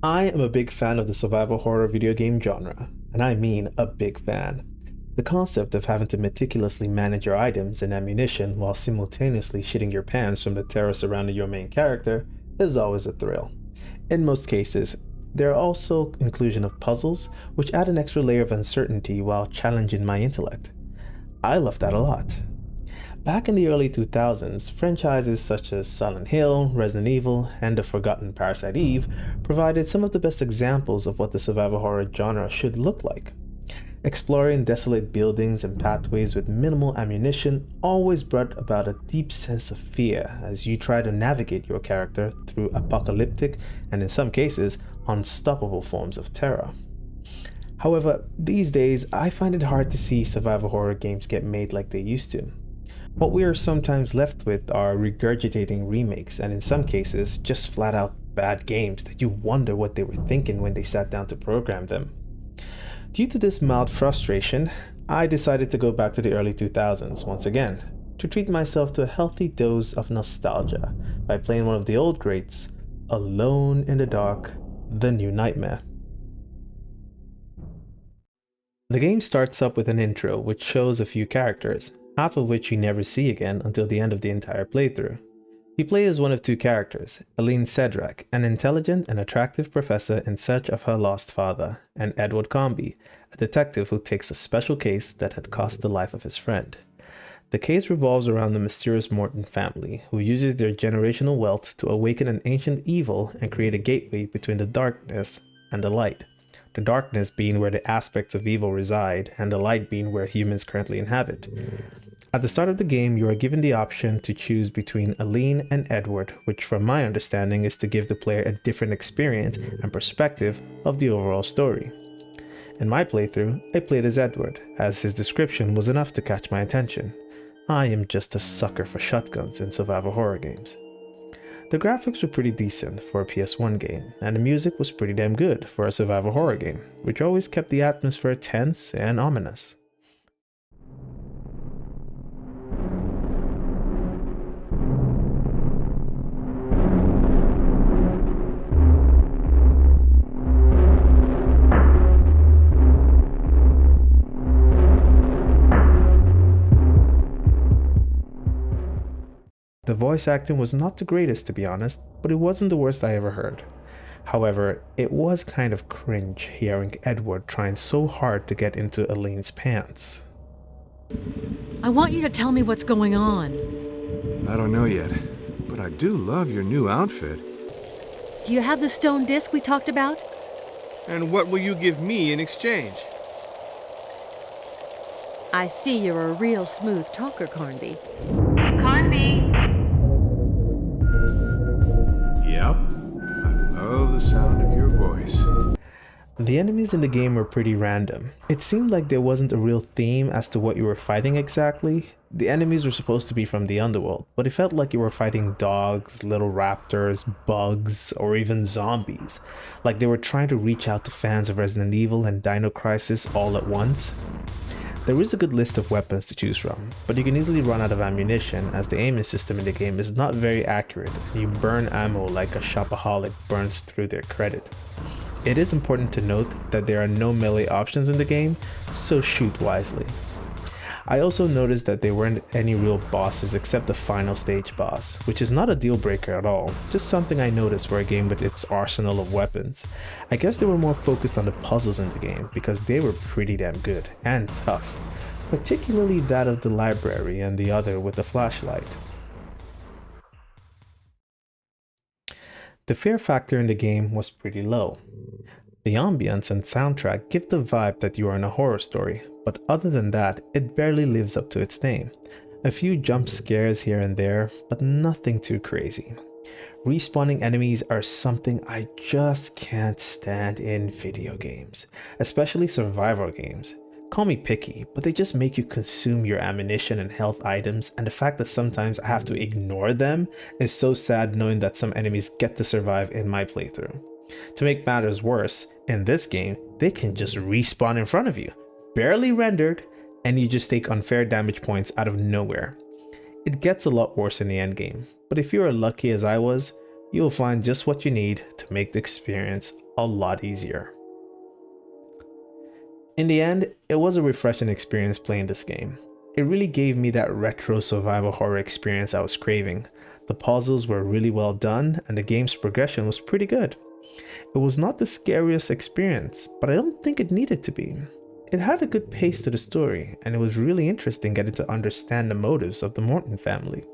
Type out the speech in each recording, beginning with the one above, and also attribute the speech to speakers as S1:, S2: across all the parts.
S1: I am a big fan of the survival horror video game genre, and I mean a big fan. The concept of having to meticulously manage your items and ammunition while simultaneously shitting your pants from the terror surrounding your main character is always a thrill. In most cases, there are also inclusion of puzzles, which add an extra layer of uncertainty while challenging my intellect. I love that a lot. Back in the early 2000s, franchises such as Silent Hill, Resident Evil, and the forgotten Parasite Eve provided some of the best examples of what the survival horror genre should look like. Exploring desolate buildings and pathways with minimal ammunition always brought about a deep sense of fear as you try to navigate your character through apocalyptic and, in some cases, unstoppable forms of terror. However, these days I find it hard to see survival horror games get made like they used to. What we are sometimes left with are regurgitating remakes and, in some cases, just flat out bad games that you wonder what they were thinking when they sat down to program them. Due to this mild frustration, I decided to go back to the early 2000s once again to treat myself to a healthy dose of nostalgia by playing one of the old greats, Alone in the Dark: The New Nightmare. The game starts up with an intro which shows a few characters, half of which you never see again until the end of the entire playthrough. You play as one of two characters, Eileen Cedrak, an intelligent and attractive professor in search of her lost father, and Edward Comby, a detective who takes a special case that had cost the life of his friend. The case revolves around the mysterious Morton family, who uses their generational wealth to awaken an ancient evil and create a gateway between the darkness and the light. The darkness being where the aspects of evil reside, and the light being where humans currently inhabit. At the start of the game, you are given the option to choose between Eileen and Edward, which from my understanding is to give the player a different experience and perspective of the overall story. In my playthrough, I played as Edward, as his description was enough to catch my attention. I am just a sucker for shotguns in survival horror games. The graphics were pretty decent for a PS1 game, and the music was pretty damn good for a survival horror game, which always kept the atmosphere tense and ominous. The voice acting was not the greatest, to be honest, but it wasn't the worst I ever heard. However, it was kind of cringe hearing Edward trying so hard to get into Eileen's pants.
S2: I want you to tell me what's going on.
S3: I don't know yet, but I do love your new outfit.
S2: Do you have the stone disc we talked about?
S3: And what will you give me in exchange?
S2: I see you're a real smooth talker, Carnby.
S3: Yep. I love the sound of your voice.
S1: The enemies in the game were pretty random. It seemed like there wasn't a real theme as to what you were fighting exactly. The enemies were supposed to be from the underworld, but it felt like you were fighting dogs, little raptors, bugs, or even zombies. Like they were trying to reach out to fans of Resident Evil and Dino Crisis all at once. There is a good list of weapons to choose from, but you can easily run out of ammunition as the aiming system in the game is not very accurate and you burn ammo like a shopaholic burns through their credit. It is important to note that there are no melee options in the game, so shoot wisely. I also noticed that there weren't any real bosses except the final stage boss, which is not a deal breaker at all, just something I noticed for a game with its arsenal of weapons. I guess they were more focused on the puzzles in the game because they were pretty damn good and tough, particularly that of the library and the other with the flashlight. The fear factor in the game was pretty low. The ambience and soundtrack give the vibe that you are in a horror story, but other than that, it barely lives up to its name. A few jump scares here and there, but nothing too crazy. Respawning enemies are something I just can't stand in video games, especially survival games. Call me picky, but they just make you consume your ammunition and health items, and the fact that sometimes I have to ignore them is so sad knowing that some enemies get to survive in my playthrough. To make matters worse, in this game, they can just respawn in front of you, barely rendered, and you just take unfair damage points out of nowhere. It gets a lot worse in the endgame, but if you are lucky as I was, you'll find just what you need to make the experience a lot easier. In the end, it was a refreshing experience playing this game. It really gave me that retro survival horror experience I was craving. The puzzles were really well done and the game's progression was pretty good. It was not the scariest experience, but I don't think it needed to be. It had a good pace to the story, and it was really interesting getting to understand the motives of the Morton family.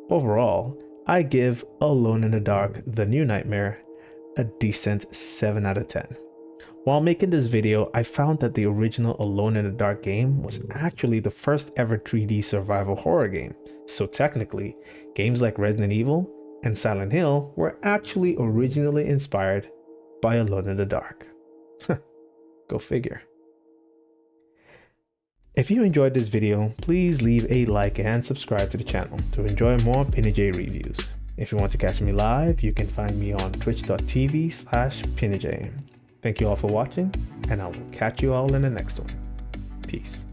S1: Overall, I give Alone in the Dark: The New Nightmare a decent 7 out of 10. While making this video, I found that the original Alone in the Dark game was actually the first ever 3D survival horror game, so technically, games like Resident Evil and Silent Hill were actually originally inspired by Alone in the Dark. Go figure. If you enjoyed this video, please leave a like and subscribe to the channel to enjoy more Pinujay reviews. If you want to catch me live, you can find me on twitch.tv/Pinujay. Thank you all for watching, and I will catch you all in the next one. Peace.